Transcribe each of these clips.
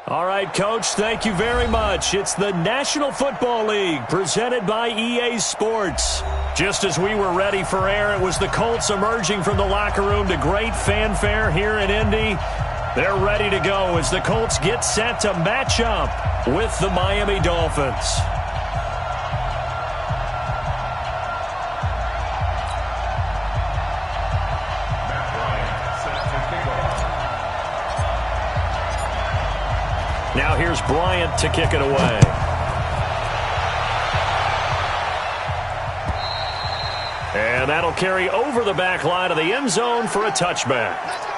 All right, Coach, thank you very much. It's the National Football League presented by EA Sports. Just as we were ready for air, it was the Colts emerging from the locker room to great fanfare here in Indy. They're ready to go as the Colts get set to match up with the Miami Dolphins. Now here's Bryant to kick it away. And that'll carry over the back line of the end zone for a touchback.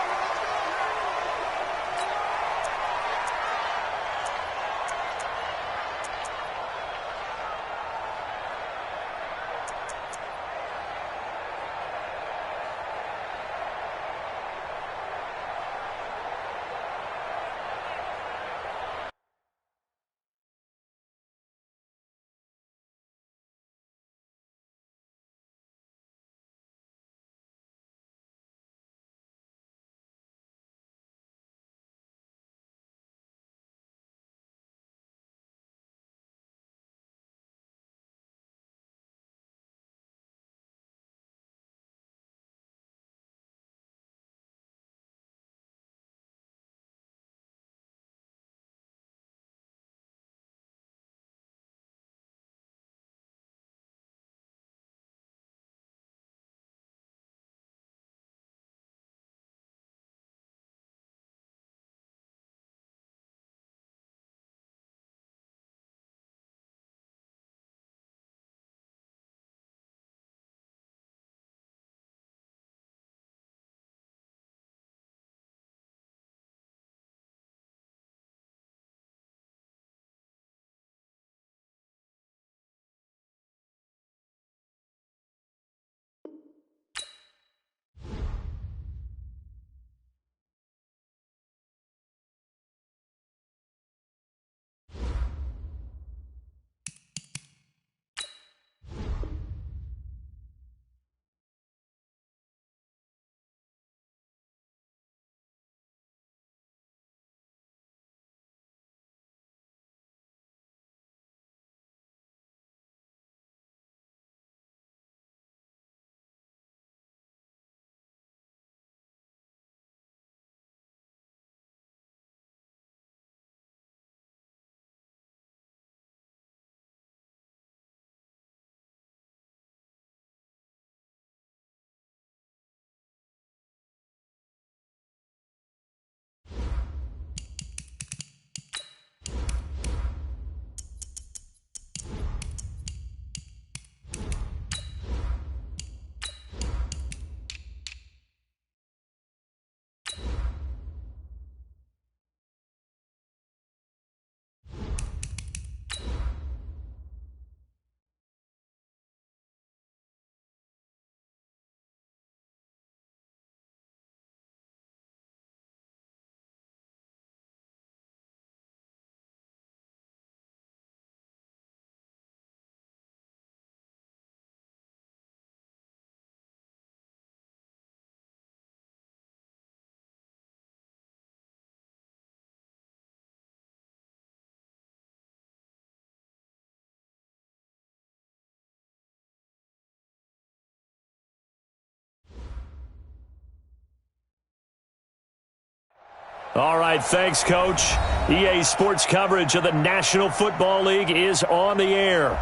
All right, thanks, Coach. EA Sports coverage of the National Football League is on the air.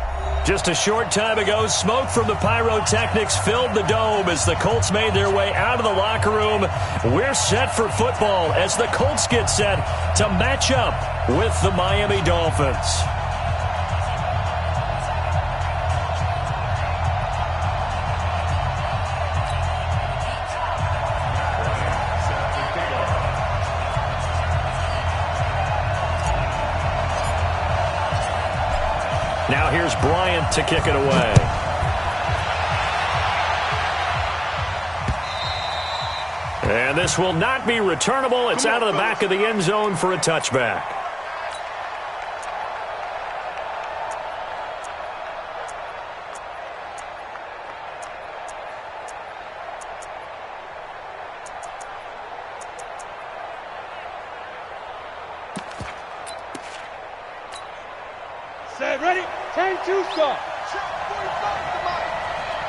Just a short time ago, smoke from the pyrotechnics filled the dome as the Colts made their way out of the locker room. We're set for football as the Colts get set to match up with the Miami Dolphins. Now here's Bryant to kick it away. And this will not be returnable. It's out of the back of the end zone for a touchback. Set, ready? 10-2 start.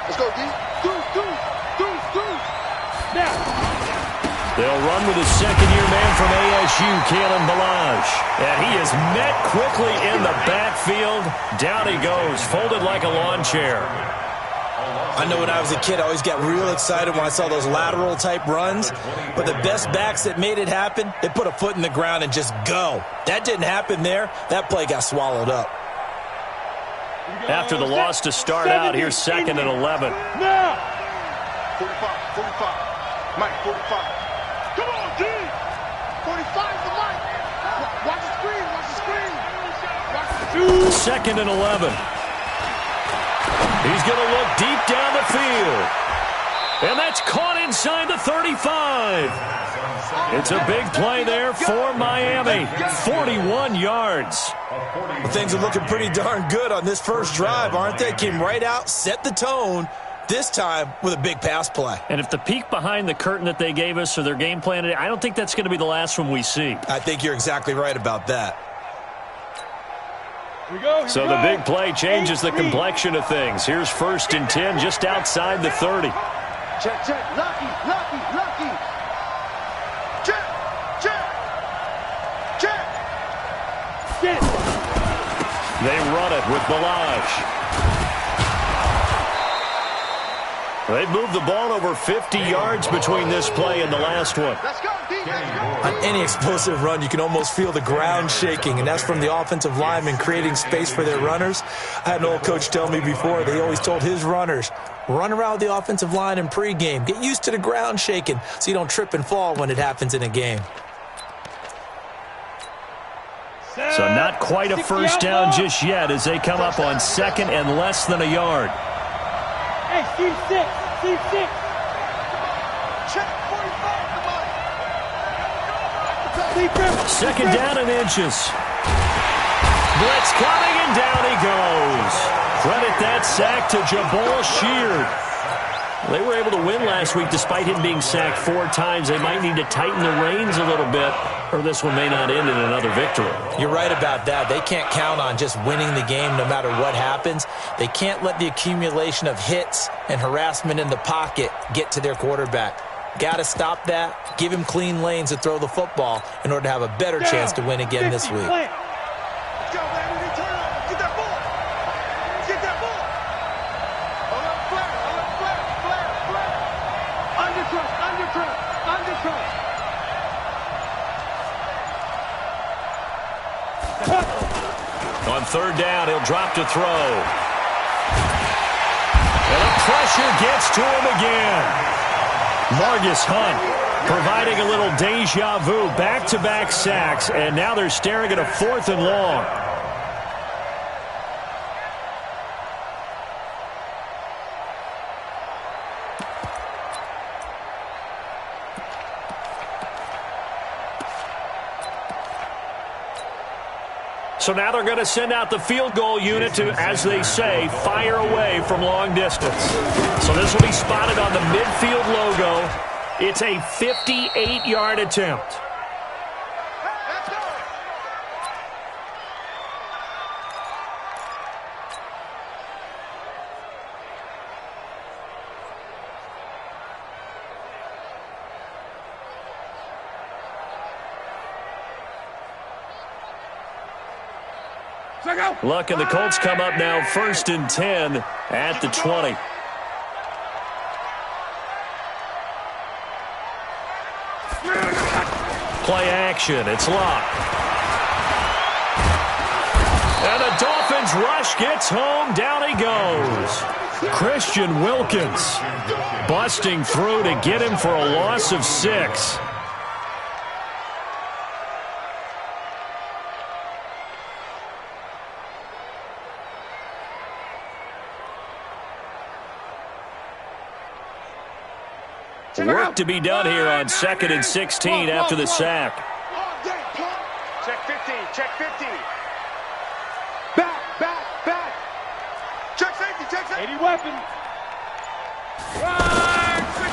Let's go, D. Deuce. Now. They'll run with his second-year man from ASU, Kalen Ballage. And he is met quickly in the backfield. Down he goes, folded like a lawn chair. I know when I was a kid, I always got real excited when I saw those lateral-type runs. But the best backs that made it happen, they put a foot in the ground and just go. That didn't happen there. That play got swallowed up. After the loss to start out, here's 2nd and 11. Now. 45. Mike, 45. Come on, D. 45 for Mike. Watch the screen. Watch the screen. 2nd and 11. He's going to look deep down the field. And that's caught inside the 35. It's a big play there for Miami. 41 yards. Well, things are looking pretty darn good on this first drive, aren't they? Came right out, set the tone, this time with a big pass play. And if the peek behind the curtain that they gave us or their game plan, I don't think that's going to be the last one we see. I think you're exactly right about that. So the big play changes the complexion of things. Here's 1st and 10 just outside the 30. Check. Lucky. Check. They run it with Ballage. They've moved the ball over 50 yards between this play and the last one. Let's go, D. On any explosive run, you can almost feel the ground shaking, and that's from the offensive linemen creating space for their runners. I had an old coach tell me before, they always told his runners, run around the offensive line in pregame. Get used to the ground shaking so you don't trip and fall when it happens in a game. So not quite a first down just yet as they come up on 2nd and less than a yard. Hey, C6. Check 45 for Mike. 2nd down and inches. Blitz coming, and down he goes. Credit that sack to Jabal Sheard. They were able to win last week despite him being sacked 4 times. They might need to tighten the reins a little bit, or this one may not end in another victory. You're right about that. They can't count on just winning the game no matter what happens. They can't let the accumulation of hits and harassment in the pocket get to their quarterback. Got to stop that, give him clean lanes to throw the football in order to have a better chance to win again this week. Let's go, baby. Turn up. Get that ball. Undercut. On 3rd down, he'll drop to throw. And the pressure gets to him again. Margus Hunt providing a little deja vu, back-to-back sacks, and now they're staring at a 4th and long. So now they're going to send out the field goal unit to, as they say, fire away from long distance. So this will be spotted on the midfield logo. It's a 58-yard attempt. Luck and the Colts come up now 1st and 10 at the 20. Play action. It's Luck. And the Dolphins rush gets home. Down he goes. Christian Wilkins busting through to get him for a loss of 6. Work to be done here on 2nd and 16 after the sack. Check 15. Back. Check safety. 80 weapon.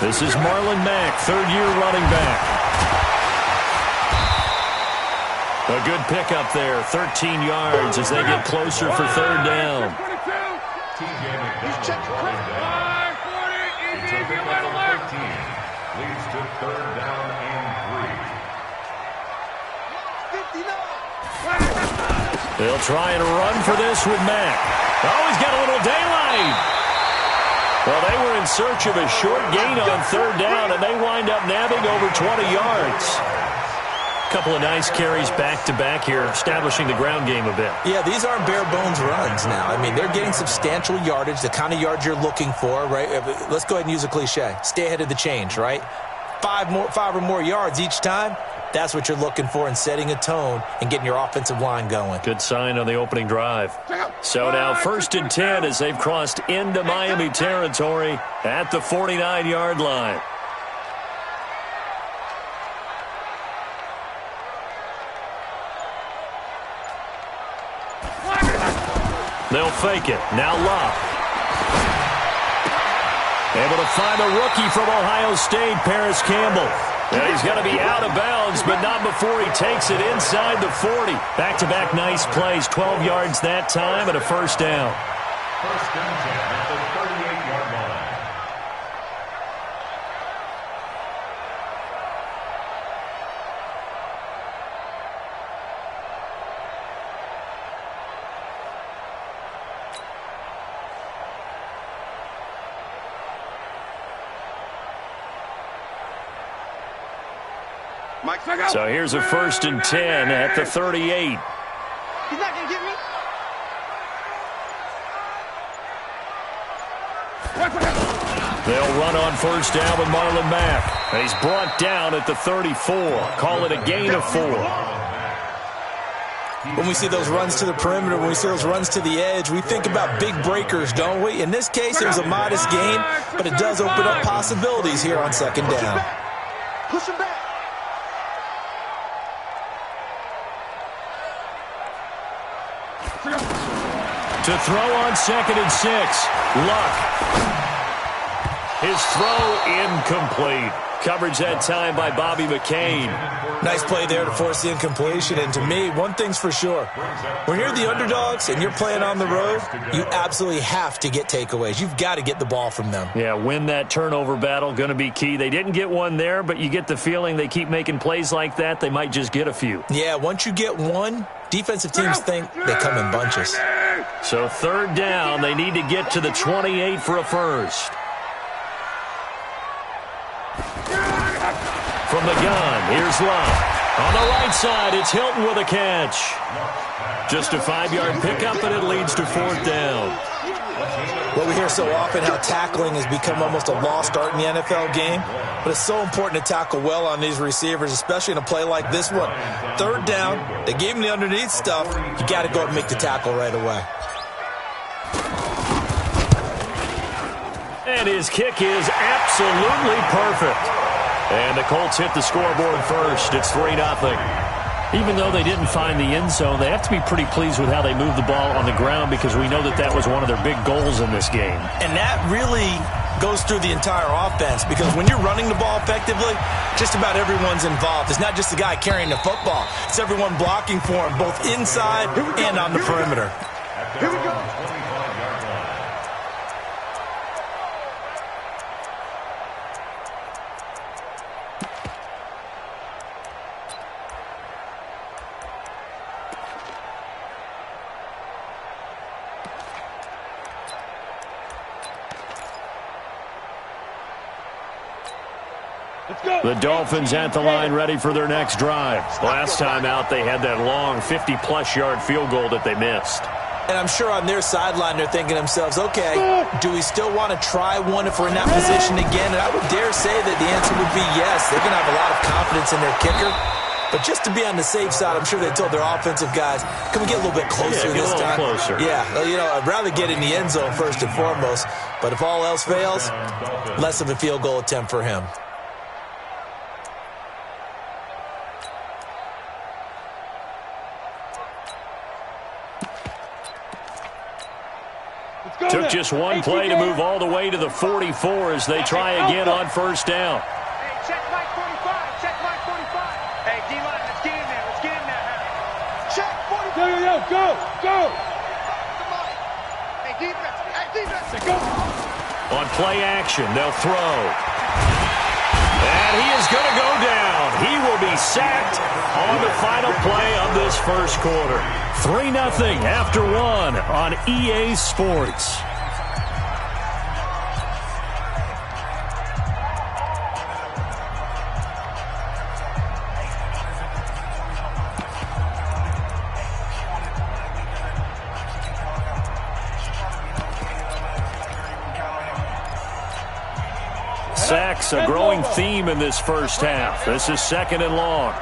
This is Marlon Mack, 3rd-year running back. A good pickup there, 13 yards as they get closer for third down. He's checking quick. Leads to third down and 3. They'll try and run for this with Mack. Oh, he's got a little daylight. Well, they were in search of a short gain on third down, and they wind up nabbing over 20 yards. Couple of nice carries back-to-back here, establishing the ground game a bit. Yeah, these aren't bare-bones runs now. I mean, they're getting substantial yardage, the kind of yards you're looking for, right? Let's go ahead and use a cliche. Stay ahead of the change, right? Five or more yards each time, that's what you're looking for in setting a tone and getting your offensive line going. Good sign on the opening drive. So now 1st and 10 as they've crossed into Miami territory at the 49-yard line. They'll fake it. Now Love. Able to find the rookie from Ohio State, Paris Campbell. And he's going to be out of bounds, but not before he takes it inside the 40. Back-to-back nice plays, 12 yards that time and a first down. 1st and 10 at the 38-yard line. So here's a 1st and 10 at the 38. He's not going to get me. They'll run on first down with Marlon Mack. And he's brought down at the 34. Call it a gain of 4. When we see those runs to the perimeter, when we see those runs to the edge, we think about big breakers, don't we? In this case, it was a modest gain, but it does open up possibilities here on 2nd down. Push him back. To throw on 2nd and 6. Luck. His throw incomplete. Coverage that time by Bobby McCain. Nice play there to force the incompletion. And to me, one thing's for sure. When you're the underdogs and you're playing on the road, you absolutely have to get takeaways. You've got to get the ball from them. Yeah, win that turnover battle, going to be key. They didn't get one there, but you get the feeling they keep making plays like that, they might just get a few. Yeah, once you get one, defensive teams think they come in bunches. So 3rd down, they need to get to the 28 for a first. From the gun, here's Love. On the right side, it's Hilton with a catch. Just a 5-yard pickup, and it leads to 4th down. Well, we hear so often how tackling has become almost a lost art in the NFL game, but it's so important to tackle well on these receivers, especially in a play like this one. 3rd down, they gave him the underneath stuff. You got to go and make the tackle right away. And his kick is absolutely perfect. And the Colts hit the scoreboard first. It's 3-0. Even though they didn't find the end zone, they have to be pretty pleased with how they moved the ball on the ground because we know that that was one of their big goals in this game. And that really goes through the entire offense because when you're running the ball effectively, just about everyone's involved. It's not just the guy carrying the football. It's everyone blocking for him, both inside and on the perimeter. Here we go. The Dolphins at the line ready for their next drive. Last time out, they had that long 50-plus yard field goal that they missed. And I'm sure on their sideline they're thinking to themselves, okay, do we still want to try one if we're in that position again? And I would dare say that the answer would be yes. They're going to have a lot of confidence in their kicker. But just to be on the safe side, I'm sure they told their offensive guys, can we get a little bit closer this time? Closer. Yeah, you know, I'd rather get in the end zone first and foremost. But if all else fails, less of a field goal attempt for him. Took just one play to move all the way to the 44 as they try again on first down. Hey, check Mike 45. Check Mike 45. Hey, D-line, let's get in there. Let's get in there. Go, go, go. Hey, defense. Hey, defense. Go. On play action, they'll throw. And he is going to go down. He will be sacked on the final play of this first quarter. 3-0 after 1 on EA Sports. Sacks, a growing theme in this first half. This is 2nd and long.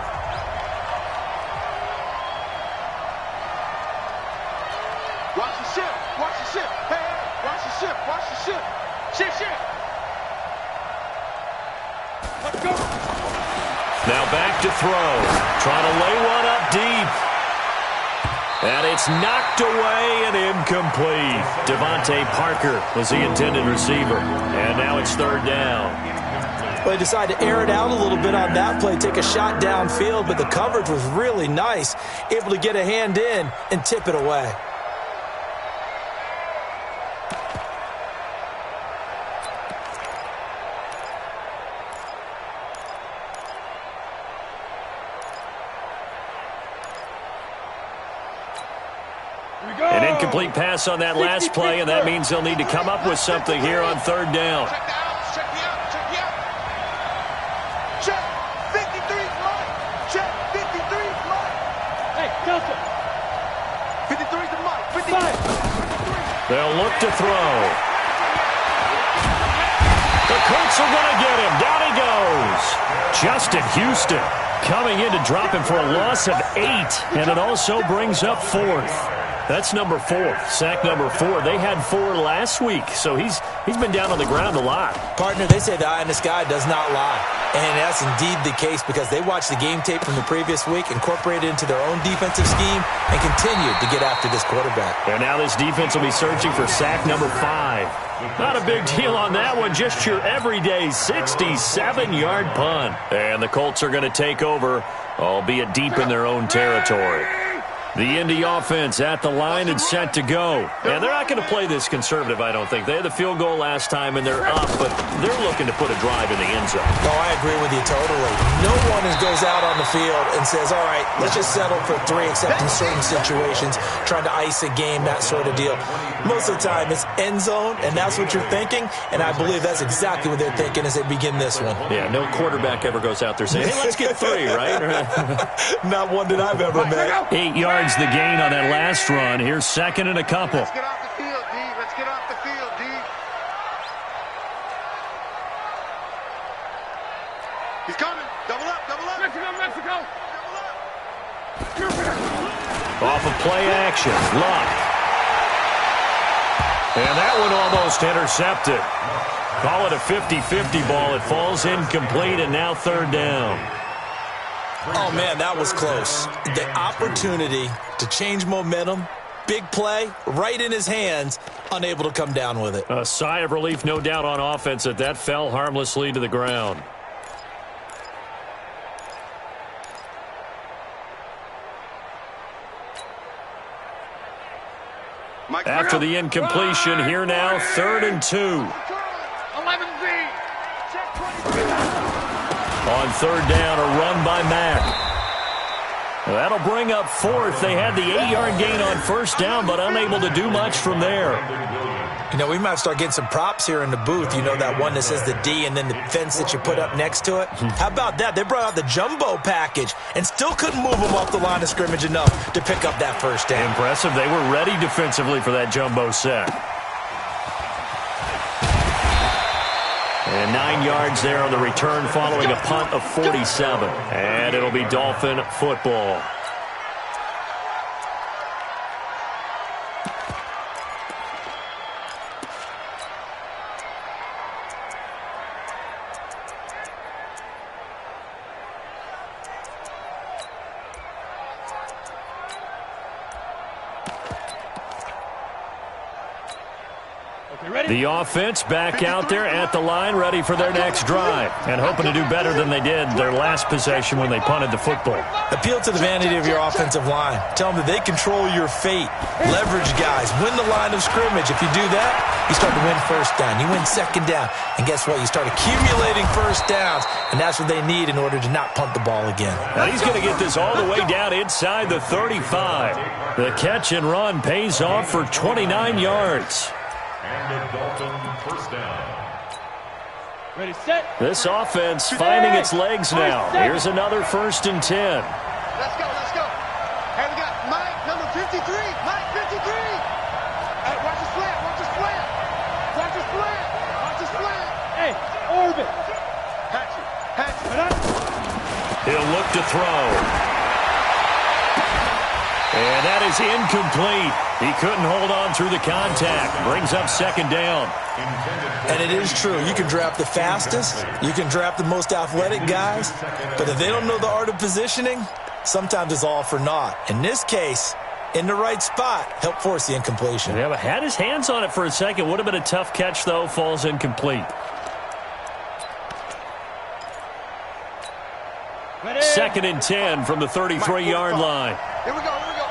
Watch the ship. Watch the ship. Hey, hey, watch the ship. Watch the ship. Ship, ship. Let's go. Now back to throw. Trying to lay one up deep. And it's knocked away and incomplete. Devontae Parker was the intended receiver. And now it's 3rd down. Well, they decided to air it out a little bit on that play, take a shot downfield, but the coverage was really nice, able to get a hand in and tip it away. An incomplete pass on that last play, and that means they'll need to come up with something here on 3rd down. Check the outs. Check the outs. Check the outs. Check. 53 line. Check. 53 line. Hey, Delta. 53 is the mark. 53. 5. They'll look to throw. The Colts are going to get him. Down he goes. Justin Houston coming in to drop him for a loss of 8, and it also brings up 4th. That's number 4, sack number 4. They had 4 last week, so he's been down on the ground a lot. Partner, they say the eye in the sky does not lie. And that's indeed the case because they watched the game tape from the previous week, incorporated it into their own defensive scheme, and continued to get after this quarterback. And now this defense will be searching for sack number 5. Not a big deal on that one, just your everyday 67-yard punt. And the Colts are going to take over, albeit deep in their own territory. The Indy offense at the line and set to go. And they're not going to play this conservative, I don't think. They had the field goal last time, and they're up, but they're looking to put a drive in the end zone. Oh, I agree with you totally. No one goes out on the field and says, all right, let's just settle for 3, except in certain situations, trying to ice a game, that sort of deal. Most of the time, it's end zone, and that's what you're thinking, and I believe that's exactly what they're thinking as they begin this one. Yeah, no quarterback ever goes out there saying, hey, let's get 3, right? Not one that I've ever met. 8 yards the gain on that last run. Here's 2nd and a couple. Let's get off the field, D. Let's get off the field, D. He's coming. Double up, double up. Mexico, Mexico. Double up. Off of play action. Luck. And that one almost intercepted. Call it a 50-50 ball. It falls incomplete, and now 3rd down. Oh, man, that was close. The opportunity to change momentum, big play, right in his hands, unable to come down with it. A sigh of relief, no doubt, on offense that fell harmlessly to the ground. After the incompletion, here now, 3rd and 2. 11Z. On 3rd down, a run by Mack. Well, that'll bring up 4th. They had the 8-yard gain on 1st down, but unable to do much from there. You know, we might start getting some props here in the booth. You know, that one that says the D and then the fence that you put up next to it? How about that? They brought out the jumbo package and still couldn't move them off the line of scrimmage enough to pick up that 1st down. Impressive. They were ready defensively for that jumbo set. And 9 yards there on the return following a punt of 47. And it'll be Dolphin football. Okay, The offense back out there at the line, ready for their next drive, and hoping to do better than they did their last possession when they punted the football. Appeal to the vanity of your offensive line. Tell them that they control your fate. Leverage guys. Win the line of scrimmage. If you do that, you start to win first down. You win second down. And guess what? You start accumulating first downs, and that's what they need in order to not punt the ball again. Now he's going to get this all the way down inside the 35. The catch and run pays off for 29 yards. And the Dolphins first down. Ready, set. This offense finding its legs now. Here's another 1st and 10. Let's go, let's go. Hey, we got Mike, number 53. Mike, 53. Hey, watch the slant, watch the slant. Watch the slant, watch the slant. Hey, orbit. Patch it. He'll look to throw. And that is incomplete. He couldn't hold on through the contact. Brings up 2nd down. And it is true. You can draft the fastest. You can draft the most athletic guys. But if they don't know the art of positioning, sometimes it's all for naught. In this case, in the right spot, help force the incompletion. Yeah, but had his hands on it for a second. Would have been a tough catch, though. Falls incomplete. Ready. 2nd and 10 from the 33-yard line. Here we go, here we go.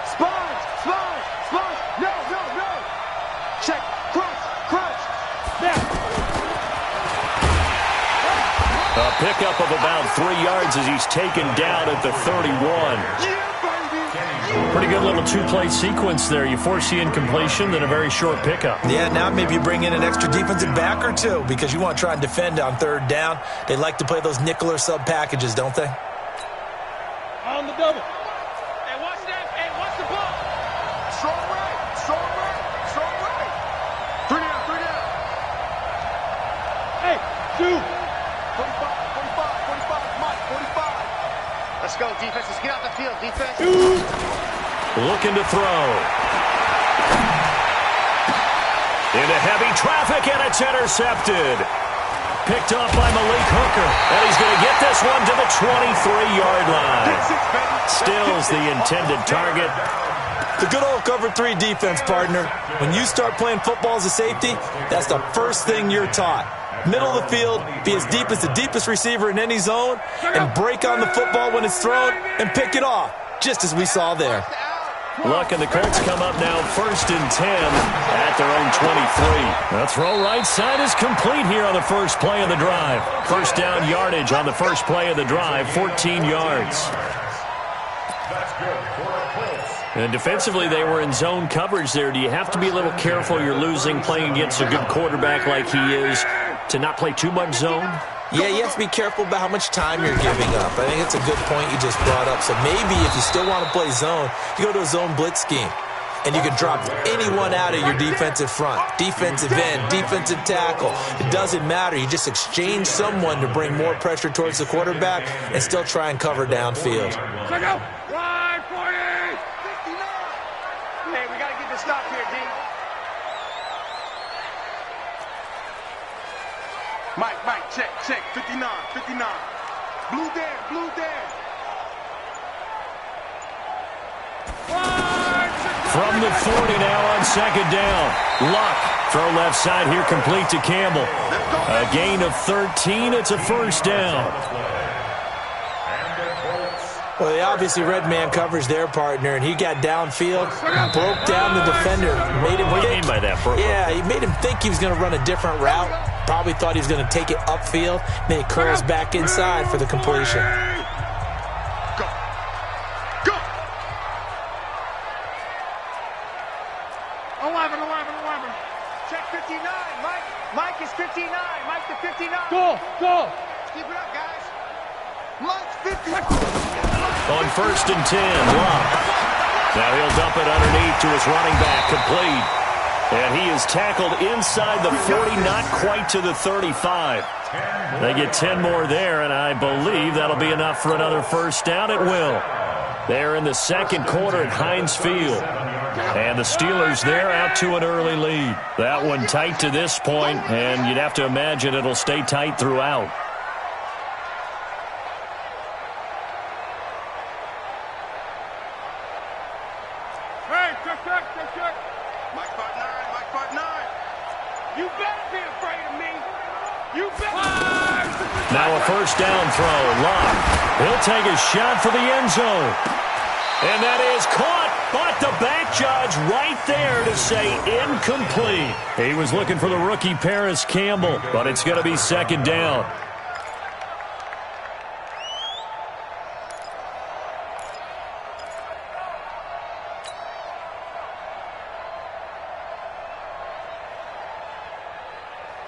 Sponge, sponge, sponge. No, no, no. Check, crunch, crunch. Snap. A pickup of about 3 yards as he's taken down at the 31. Yeah, baby. Pretty good little 2-play sequence there. You force the incompletion, then a very short pickup. Yeah, now maybe you bring in an extra defensive back or two because you want to try and defend on 3rd down. They like to play those nickel or sub packages, don't they? On the double. Hey, watch that. Hey, watch the ball. Strong right, strong right, strong right. 3 down, 3 down. Hey, 2. 45, 45, 45, Mike, 45. Let's go, defense. Let's get out the field, defense. 2. Looking to throw. Into heavy traffic, and it's intercepted. Picked off by Malik Hooker. And he's going to get this one to the 23-yard line. Stills the intended target. The good old cover 3 defense, partner. When you start playing football as a safety, that's the first thing you're taught. Middle of the field, be as deep as the deepest receiver in any zone, and break on the football when it's thrown and pick it off, just as we saw there. Luck and the Colts come up now 1st and 10 at their own 23. The throw right side is complete here on the first play of the drive. First down yardage on the first play of the drive, 14 yards. That's good for the Colts. And defensively, they were in zone coverage there. Do you have to be a little careful you're losing playing against a good quarterback like he is to not play too much zone? Yeah, you have to be careful about how much time you're giving up. I think it's a good point you just brought up. So maybe if you still want to play zone, you go to a zone blitz scheme. And you can drop anyone out of your defensive front. Defensive end, defensive tackle. It doesn't matter. You just exchange someone to bring more pressure towards the quarterback and still try and cover downfield. Check out. Ride 40. 59. Hey, we got to get this stop here, D. Mike, check, 59. Blue Dan. From the 40 now on 2nd down. Luck. Throw left side here complete to Campbell. A gain of 13. It's a first down. Well, they obviously red man coverage their partner, and he got downfield, broke down the defender, made him What do you think. mean by that, Brooke? Yeah, he made him think he was going to run a different route. Probably thought he was going to take it upfield. Then he curls back inside for the completion. Go. 11. Check 59. Mike is 59. Mike to 59. Go. Keep it up, guys. Mike's 50. On 1st and 10, Luck. Now he'll dump it underneath to his running back, complete. And he is tackled inside the 40, not quite to the 35. They get 10 more there, and I believe that'll be enough for another first down. It will. They're in the 2nd quarter at Heinz Field. And the Steelers there out to an early lead. That one tight to this point, and you'd have to imagine it'll stay tight throughout. Hey, check. Mike 5'9. You better be afraid of me. You better. Now a first down throw. Love. He'll take a shot for the end zone. And that is caught, but the back judge right there to say incomplete. He was looking for the rookie Paris Campbell, but it's going to be second down.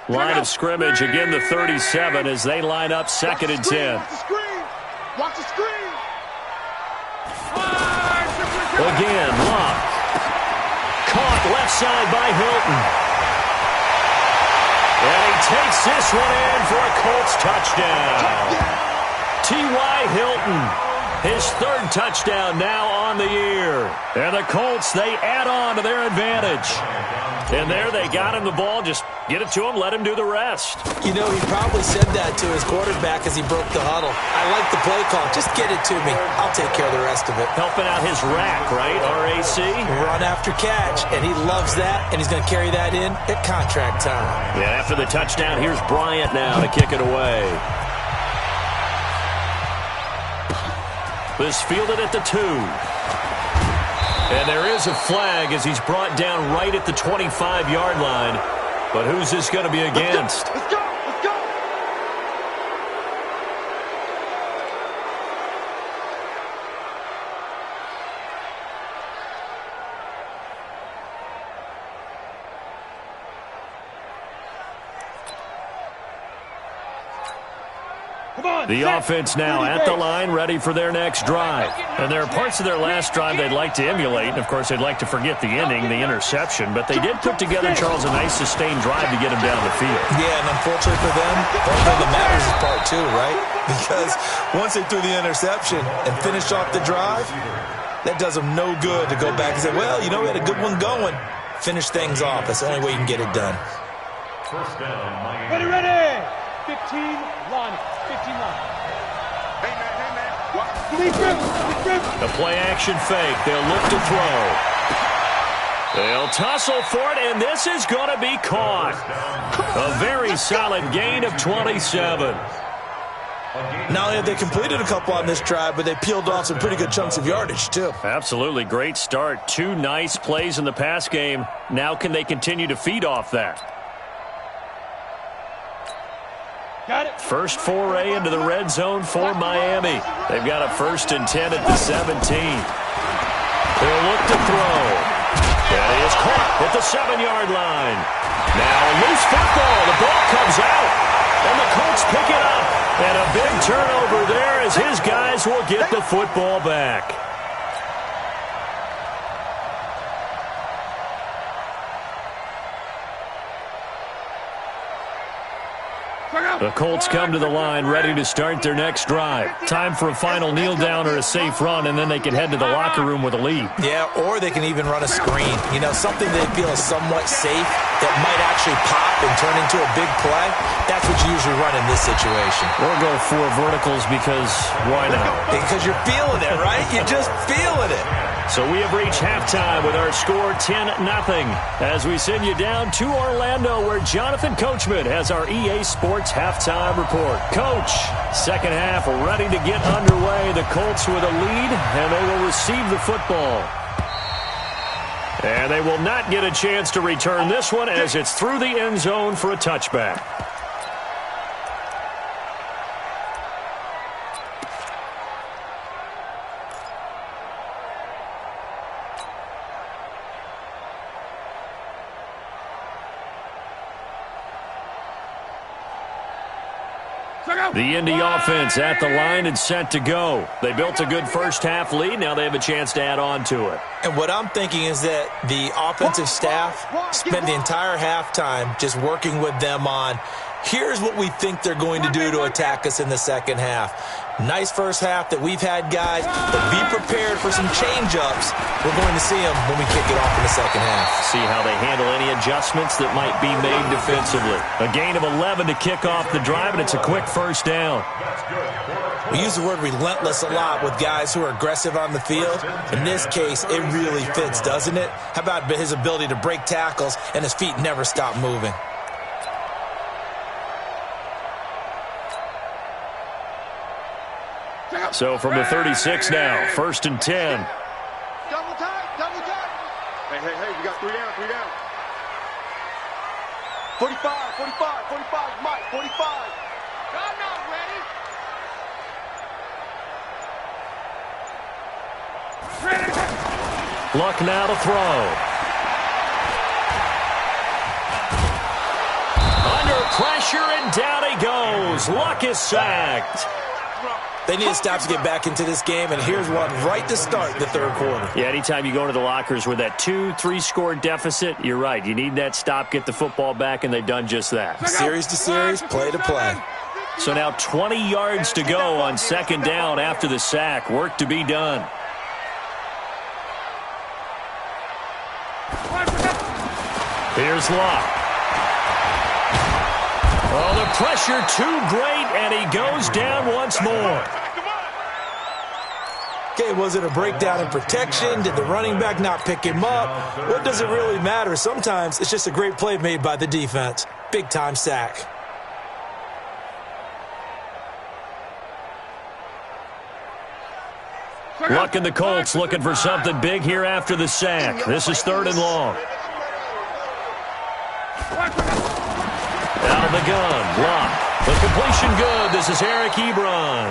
Line of scrimmage, again the 37 as they line up second and 10. Watch the screen. Watch the screen. Again, Love. Caught left side by Hilton. And he takes this one in for a Colts touchdown. T.Y. Hilton, his third touchdown now on the year. And the Colts, they add on to their advantage. And there they got him the ball. Just get it to him, let him do the rest. You know, he probably said that to his quarterback as he broke the huddle. I like the play call. Just get it to me. I'll take care of the rest of it. Helping out his rack, right? RAC? Run after catch, and he loves that, and he's going to carry that in at contract time. Yeah, after the touchdown, here's Bryant now to kick it away. This fielded at the 2. And there is a flag as he's brought down right at the 25-yard line. But who's this going to be against? Let's go. Let's go. The offense now at the line, ready for their next drive. And there are parts of their last drive they'd like to emulate. And, of course, they'd like to forget the ending, the interception. But they did put together, Charles, a nice sustained drive to get him down the field. Yeah, and unfortunately for them, the only thing that matters is part 2, right? Because once they threw the interception and finished off the drive, that does them no good to go back and say, well, you know, we had a good one going. Finish things off. That's the only way you can get it done. First down, Miami. Ready. 15 line. 15 line. Hey, man. Watch the Lead dribble. The play-action fake. They'll look to throw. They'll tussle for it, and this is going to be caught. A very solid gain of 27. Not only have they completed a couple on this drive, but they peeled off some pretty good chunks of yardage, too. Absolutely. Great start. 2 nice plays in the pass game. Now can they continue to feed off that? Got it. First foray into the red zone for Miami. They've got a 1st and 10 at the 17. They'll look to throw. That is caught at the 7-yard line. Now a loose football. The ball comes out. And the Colts pick it up. And a big turnover there as his guys will get the football back. The Colts come to the line ready to start their next drive. Time for a final kneel down or a safe run, and then they can head to the locker room with a lead. Yeah, or they can even run a screen. You know, something they feel is somewhat safe that might actually pop and turn into a big play. That's what you usually run in this situation. Or go 4 verticals because why not? Because you're feeling it, right? You're just feeling it. So we have reached halftime with our score 10-0 as we send you down to Orlando where Jonathan Coachman has our EA Sports halftime report. Coach, second half ready to get underway. The Colts with a lead, and they will receive the football. And they will not get a chance to return this one as it's through the end zone for a touchback. The Indy offense at the line and set to go. They built a good first half lead. Now they have a chance to add on to it. And what I'm thinking is that the offensive staff spent the entire halftime just working with them on, here's what we think they're going to do to attack us in the second half. Nice first half that we've had, guys, but be prepared for some change-ups. We're going to see them when we kick it off in the second half. See how they handle any adjustments that might be made defensively. A gain of 11 to kick off the drive, and it's a quick first down. We use the word relentless a lot with guys who are aggressive on the field. In this case, it really fits, doesn't it? How about his ability to break tackles and his feet never stop moving? So from the 36 now, 1st and 10. Double tight, double tight. Hey, we got 3 down, 3 down. 45, 45, 45, Mike, 45. I'm not ready. Luck now to throw. Under pressure, and down he goes. Luck is sacked. They need a stop to get back into this game, and here's one right to start the third quarter. Yeah, anytime you go to the lockers with that 2-3 score deficit, you're right. You need that stop, get the football back, and they've done just that. Series to series, play to play. So now 20 yards to go on 2nd down after the sack. Work to be done. Here's Luck. Oh, the pressure too great, and he goes down once more. Okay, was it a breakdown in protection? Did the running back not pick him up? What does it really matter? Sometimes it's just a great play made by the defense. Big-time sack. Luck and the Colts looking for something big here after the sack. This is 3rd and long. Out of the gun, Luck. The completion good. This is Eric Ebron.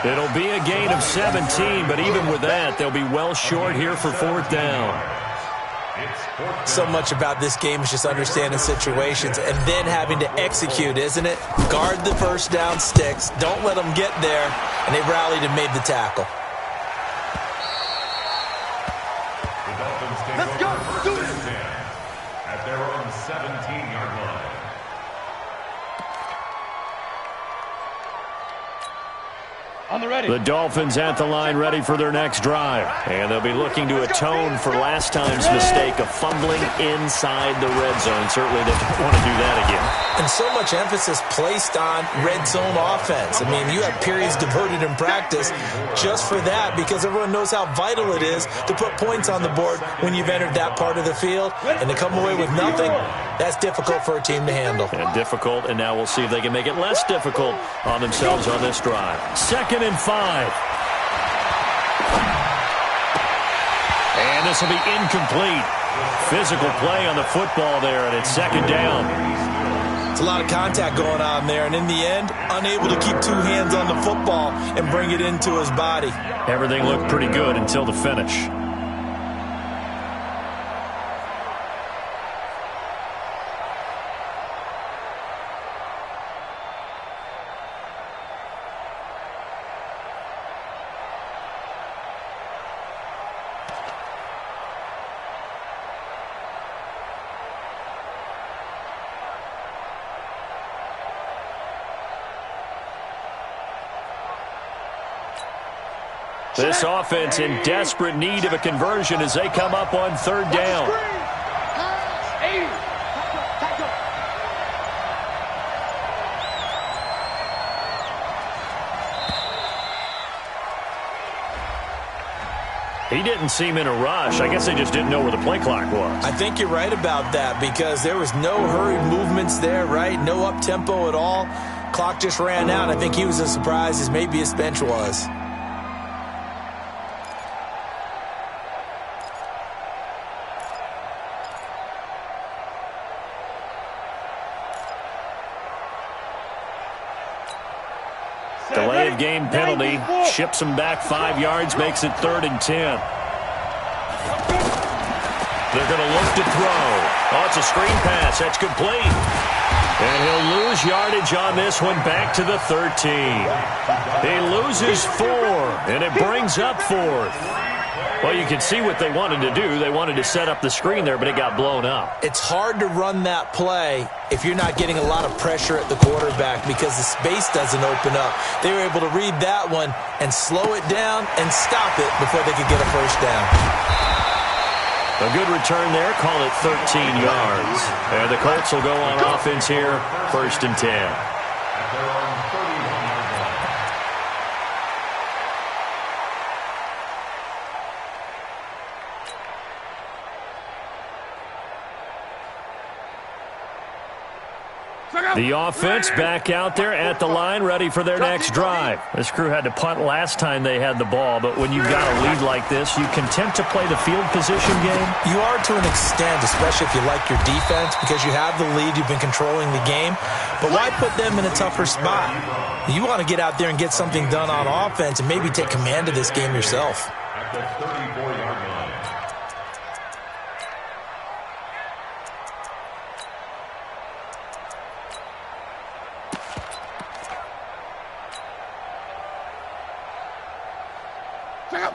It'll be a gain of 17, but even with that, they'll be well short here for 4th down. So much about this game is just understanding situations and then having to execute, isn't it? Guard the first down sticks. Don't let them get there. And they rallied and made the tackle. Let's go, do it. At their own 17-yard line. On the ready. The Dolphins at the line ready for their next drive. And they'll be looking to atone for last time's mistake of fumbling inside the red zone. Certainly they don't want to do that again. And so much emphasis placed on red zone offense. I mean, you have periods devoted in practice just for that because everyone knows how vital it is to put points on the board when you've entered that part of the field. And to come away with nothing, that's difficult for a team to handle. And difficult, and now we'll see if they can make it less difficult on themselves on this drive. 2nd and 5. And this will be incomplete. Physical play on the football there, and it's 2nd down. It's a lot of contact going on there, and in the end, unable to keep 2 hands on the football and bring it into his body. Everything looked pretty good until the finish. This offense in desperate need of a conversion as they come up on 3rd down. He didn't seem in a rush. I guess they just didn't know where the play clock was. I think you're right about that because there was no hurried movements there, right? No up-tempo at all. Clock just ran out. I think he was as surprised as maybe his bench was. Delay of game penalty. Ships him back 5 yards, makes it 3rd and 10. They're going to look to throw. Oh, it's a screen pass. That's complete. And he'll lose yardage on this one back to the 13. He loses 4, and it brings up 4th. Well, you can see what they wanted to do. They wanted to set up the screen there, but it got blown up. It's hard to run that play if you're not getting a lot of pressure at the quarterback because the space doesn't open up. They were able to read that one and slow it down and stop it before they could get a first down. A good return there. Call it 13 yards. And the Colts will go on offense here, 1st and 10. The offense back out there at the line, ready for their next drive. This crew had to punt last time they had the ball, but when you've got a lead like this, you content to play the field position game? You are to an extent, especially if you like your defense, because you have the lead, you've been controlling the game. But why put them in a tougher spot? You want to get out there and get something done on offense and maybe take command of this game yourself. At the 34-yard line.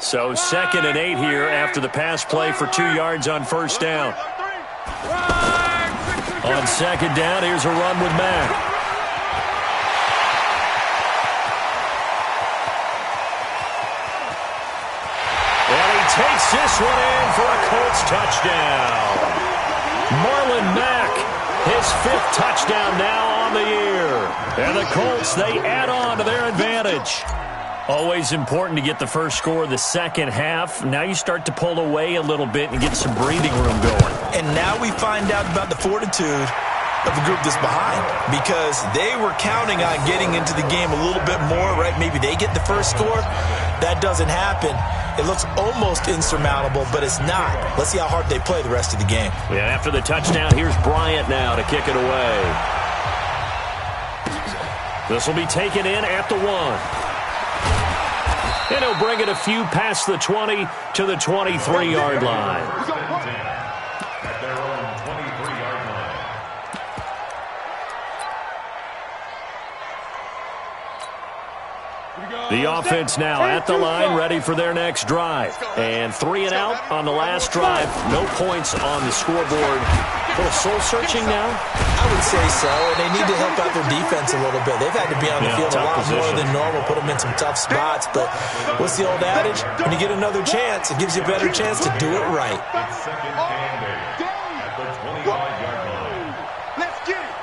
So 2nd and 8 here after the pass play for 2 yards on first down. On second down, here's a run with Mack. And he takes this one in for a Colts touchdown. Marlon Mack, his 5th touchdown now on the year. And the Colts, they add on to their advantage. Always important to get the first score of the second half. Now you start to pull away a little bit and get some breathing room going. And now we find out about the fortitude of the group that's behind, because they were counting on getting into the game a little bit more, right? Maybe they get the first score. That doesn't happen. It looks almost insurmountable, but it's not. Let's see how hard they play the rest of the game. Yeah, after the touchdown, here's Bryant now to kick it away. This will be taken in at the 1. And he'll bring it a few past the 20 to the 23-yard line. At their own 23-yard line. The offense now at the line, ready for their next drive. And 3 and out on the last drive. No points on the scoreboard. A little soul-searching now? I would say so, and they need to help out their defense a little bit. They've had to be on the field a lot more than normal, put them in some tough spots. But what's the old adage? When you get another chance, it gives you a better chance to do it right. It's second and 8 at the 25-yard line. Let's get it.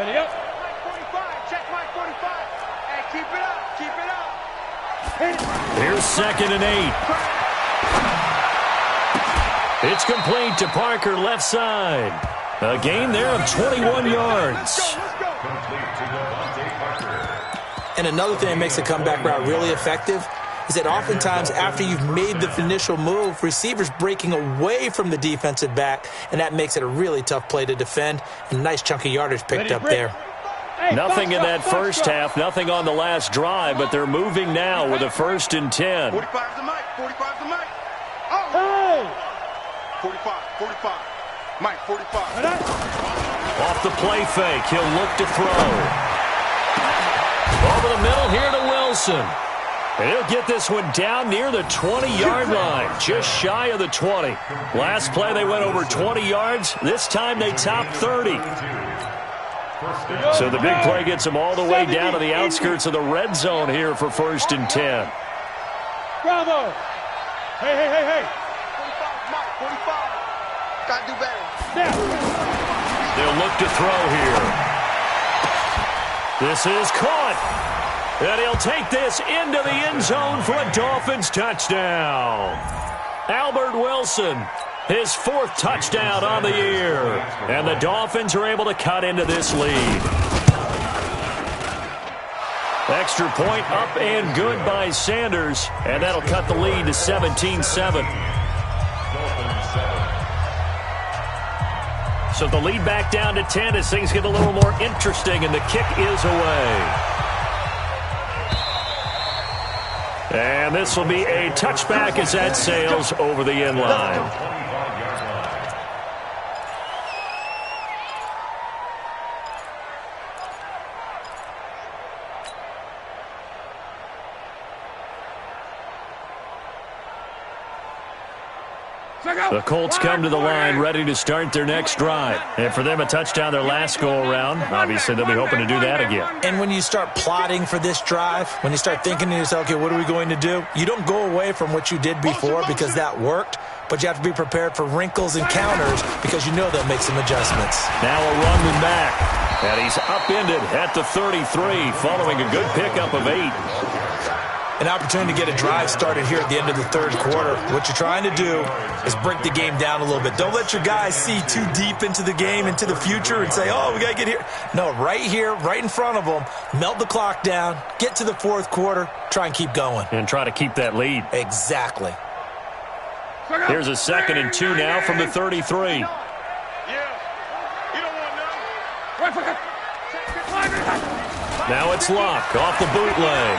Ready up. Mike 45. Check Mike 45. Hey, keep it up. Keep it up. Here's 2nd and 8. It's complete to Parker, left side. A gain there of 21 yards. And another thing that makes a comeback route really effective is that oftentimes after you've made the initial move, receivers breaking away from the defensive back, and that makes it a really tough play to defend. A nice chunk of yardage picked up there. Nothing in that first half, nothing on the last drive, but they're moving now with a 1st and 10. 45's the Mike. 45's the Mike. Oh. Hey! 45. 45. Mike 45. Off the play fake, he'll look to throw. Over the middle here to Wilson. And he'll get this one down near the 20-yard line, just shy of the 20. Last play they went over 20 yards. This time they topped 30. So the big play gets them all the way down to the outskirts of the red zone here for 1st and 10. Bravo! Hey, hey, hey, hey! 45's Mike. 45. Gotta do better. Snap! They'll look to throw here. This is caught. And he'll take this into the end zone for a Dolphins touchdown. Albert Wilson, his 4th touchdown on the year. And the Dolphins are able to cut into this lead. Extra point up and good by Sanders. And that'll cut the lead to 17-7. So the lead back down to 10 as things get a little more interesting, and the kick is away. And this will be a touchback as that sails over the end line. The Colts come to the line ready to start their next drive. And for them, a touchdown their last go-around. Obviously, they'll be hoping to do that again. And when you start plotting for this drive, when you start thinking to yourself, okay, what are we going to do? You don't go away from what you did before because that worked, but you have to be prepared for wrinkles and counters because you know they'll make some adjustments. Now a run with Mack. And he's upended at the 33 following a good pickup of 8. An opportunity to get a drive started here at the end of the third quarter. What you're trying to do is break the game down a little bit. Don't let your guys see too deep into the game, into the future, and say, oh, we got to get here. No, right here, right in front of them, melt the clock down, get to the fourth quarter, try and keep going. And try to keep that lead. Exactly. Here's a 2nd and 2 now from the 33. Now it's Luck off the bootleg.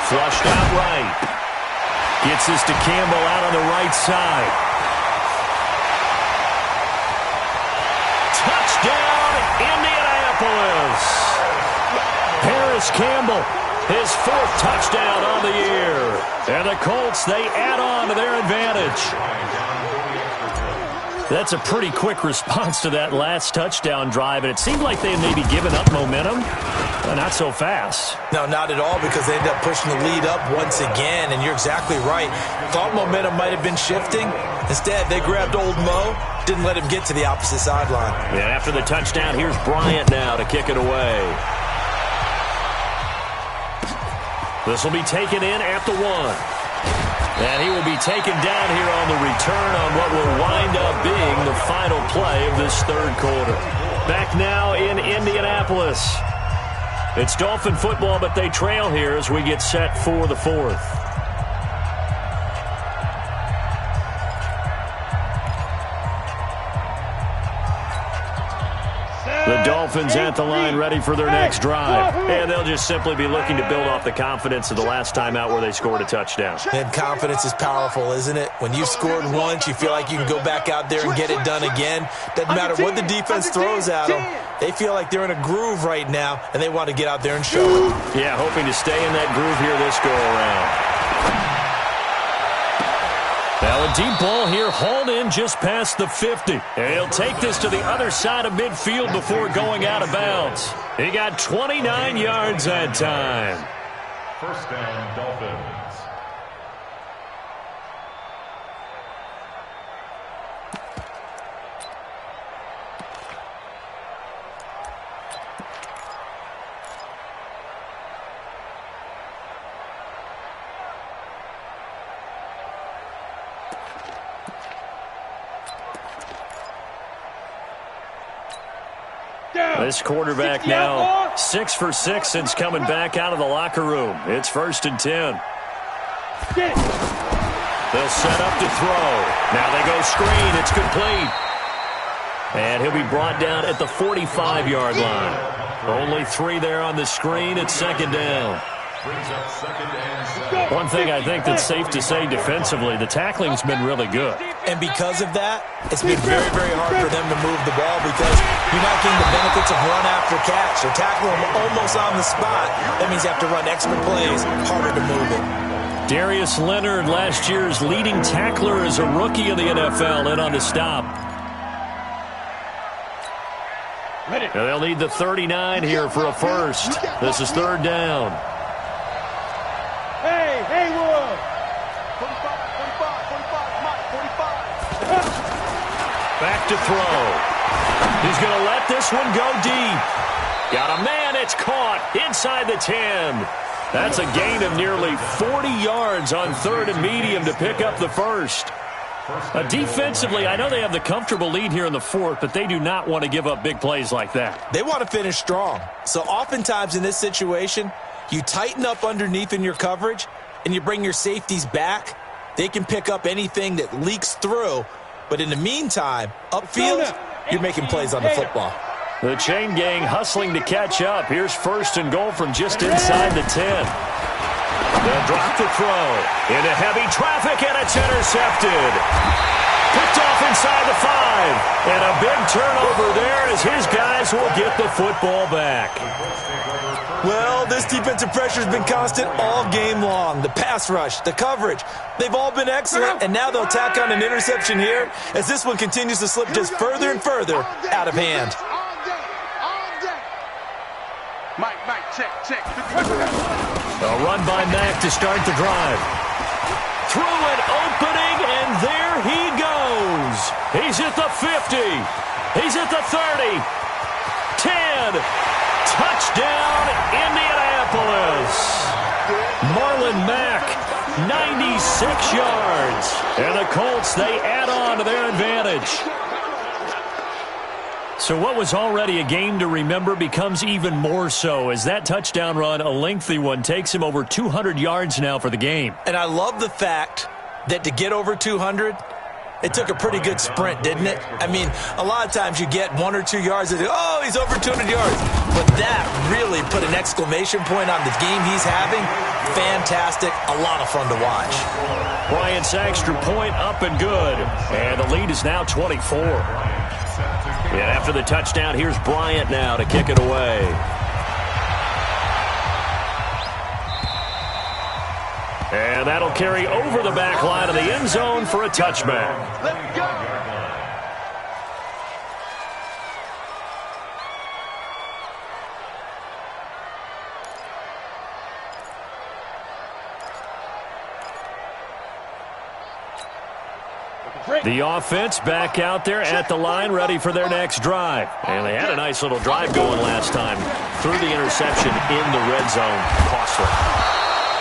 Flushed out right. Gets this to Campbell out on the right side. Touchdown, Indianapolis. Paris Campbell, his 4th touchdown on the year. And the Colts, they add on to their advantage. That's a pretty quick response to that last touchdown drive, and it seemed like they had maybe given up momentum. Not so fast. No, not at all, because they ended up pushing the lead up once again, and you're exactly right. Thought momentum might have been shifting. Instead, they grabbed old Mo, didn't let him get to the opposite sideline. And after the touchdown, here's Bryant now to kick it away. This will be taken in at the 1. And he will be taken down here on the return on what will wind up being the final play of this third quarter. Back now in Indianapolis. It's Dolphin football, but they trail here as we get set for the 4th. The Dolphins at the line ready for their next drive. And they'll just simply be looking to build off the confidence of the last time out where they scored a touchdown. And confidence is powerful, isn't it? When you've scored once, you feel like you can go back out there and get it done again. Doesn't matter what the defense throws at them. They feel like they're in a groove right now, and they want to get out there and show it. Yeah, hoping to stay in that groove here this go-around. Now a deep ball here hauled in just past the 50. And he'll take this to the other side of midfield before going out of bounds. He got 29 yards that time. First down, Dolphins. This quarterback now 6 for 6 since coming back out of the locker room. It's 1st and 10. They'll set up to throw. Now they go screen. It's complete. And he'll be brought down at the 45-yard line. Only 3 there on the screen. It's 2nd down. One thing I think that's safe to say defensively, the tackling's been really good. And because of that, it's been very, very hard for them to move the ball because you're not getting the benefits of run after catch. They're tackling them almost on the spot. That means you have to run extra plays, harder to move it. Darius Leonard, last year's leading tackler as a rookie in the NFL, in on the stop. They'll need the 39 here for a first. This is 3rd down. Hey, Haywood! 45, Mike, 45. Back to throw. He's going to let this one go deep. Got a man. It's caught inside the 10. That's a gain of nearly 40 yards on 3rd and medium to pick up the first. Defensively, I know they have the comfortable lead here in the 4th, but they do not want to give up big plays like that. They want to finish strong. So oftentimes in this situation, you tighten up underneath in your coverage, and you bring your safeties back. They can pick up anything that leaks through. But in the meantime, upfield, you're making plays on the football. The chain gang hustling to catch up. Here's 1st and goal from just inside the 10. They'll drop the throw into heavy traffic, and it's intercepted. Picked off inside the 5. And a big turnover there as his guys will get the football back. Well, this defensive pressure has been constant all game long. The pass rush, the coverage, they've all been excellent, and now they'll tack on an interception here as this one continues to slip just further and further out of hand. All day. Mike, check. A run by Mack to start the drive. Through an opening, and there he goes. He's at the 50. He's at the 30. 10. Touchdown, Indianapolis. Marlon Mack, 96 yards. And the Colts, they add on to their advantage. So what was already a game to remember becomes even more so as that touchdown run, a lengthy one, takes him over 200 yards now for the game. And I love the fact that to get over 200, it took a pretty good sprint, didn't it? I mean, a lot of times you get 1 or 2 yards and oh, he's over 200 yards. But that really put an exclamation point on the game he's having. Fantastic. A lot of fun to watch. Bryant's extra point up and good. And the lead is now 24. And after the touchdown, here's Bryant now to kick it away. And that'll carry over the back line of the end zone for a touchback. Let's go. The offense back out there at the line, ready for their next drive. And they had a nice little drive going last time. Threw the interception in the red zone. Costly.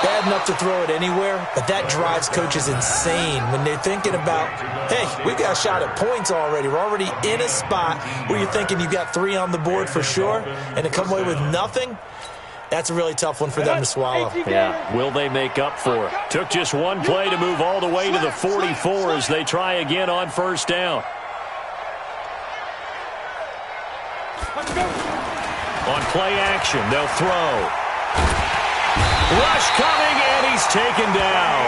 Bad enough to throw it anywhere, but that drives coaches insane when they're thinking about, hey, we've got a shot at points already. We're already in a spot where you're thinking you've got 3 on the board for sure, and to come away with nothing, that's a really tough one for them to swallow. Yeah, will they make up for it? Took just one play to move all the way to the 44 as they try again on first down. On play action, they'll throw. Rush coming, and he's taken down.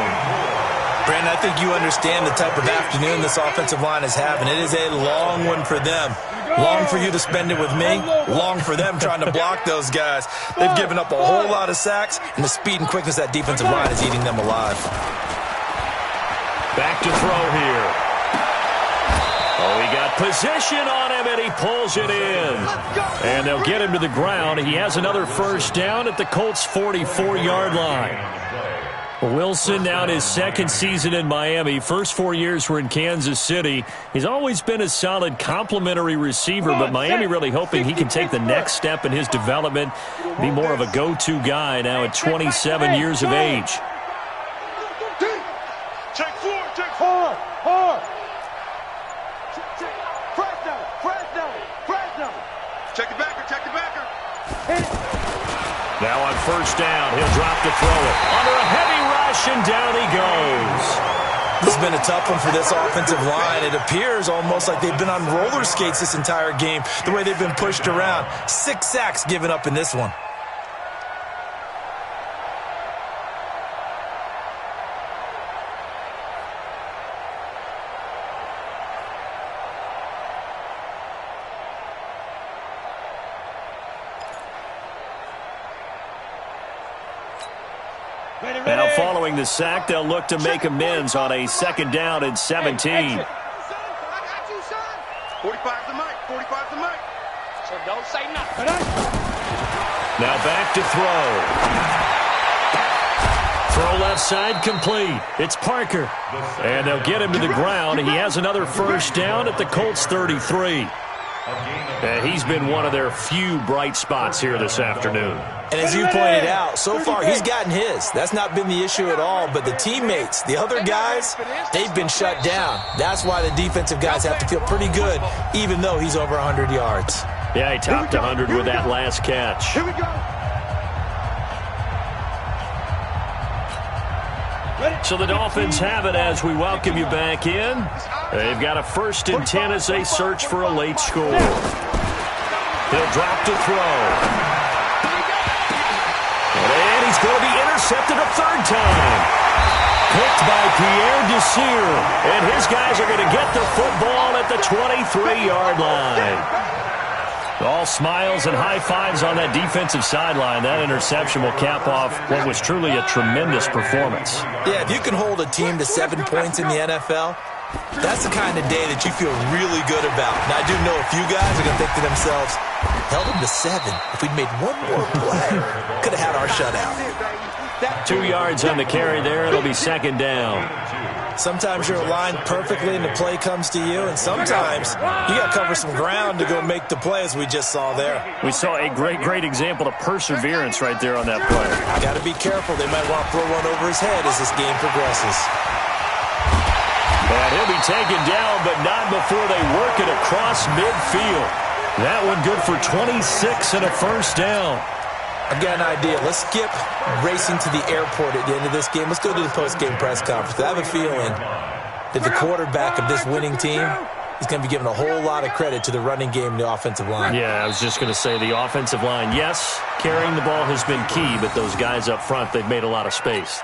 Brandon, I think you understand the type of afternoon this offensive line is having. It is a long one for them. Long for you to spend it with me. Long for them trying to block those guys. They've given up a whole lot of sacks, and the speed and quickness of that defensive line is eating them alive. Back to throw here. Oh, he got position on him, and he pulls it in. And they'll get him to the ground. He has another first down at the Colts' 44-yard line. Wilson now in his second season in Miami. First 4 years were in Kansas City. He's always been a solid complementary receiver, but Miami really hoping he can take the next step in his development, be more of a go-to guy now at 27 years of age. Check 4, check 4. Hard. Press down. Check the backer. Now on first down, he'll drop to throw it. Under a heavy rush, and down he goes. This has been a tough one for this offensive line. It appears almost like they've been on roller skates this entire game, the way they've been pushed around. 6 sacks given up in this one. Now following the sack, they'll look to make amends on a second down and 17. I got you, son. 45's the mic. 45's the mic. So don't say nothing. Now back to throw. Throw left side complete. It's Parker. And they'll get him to the ground. He has another first down at the Colts 33. He's been one of their few bright spots here this afternoon. And as you pointed out, so far he's gotten his. That's not been the issue at all. But the teammates, the other guys, they've been shut down. That's why the defensive guys have to feel pretty good, even though he's over 100 yards. Yeah, he topped 100 with that last catch. Here we go. So the Dolphins have it as we welcome you back in. They've got a 1st and 10 as they search for a late score. He'll drop to throw. And he's going to be intercepted a 3rd time. Picked by Pierre Desir. And his guys are going to get the football at the 23-yard line. All smiles and high fives on that defensive sideline. That interception will cap off what was truly a tremendous performance. Yeah, if you can hold a team to 7 points in the NFL, that's the kind of day that you feel really good about. Now, I do know a few guys are going to think to themselves, held them to 7. If we'd made one more play, could have had our shutout. 2 yards on the carry there. It'll be 2nd down. Sometimes you're aligned perfectly and the play comes to you, and sometimes you got to cover some ground to go make the play, as we just saw there. We saw a great example of perseverance right there on that play. Got to be careful. They might want to throw one over his head as this game progresses. And he'll be taken down, but not before they work it across midfield. That one good for 26 and a first down. I've got an idea. Let's skip racing to the airport at the end of this game. Let's go to the post-game press conference. I have a feeling that the quarterback of this winning team is going to be given a whole lot of credit to the running game and the offensive line. Yeah, I was just going to say the offensive line, yes, carrying the ball has been key, but those guys up front, they've made a lot of space.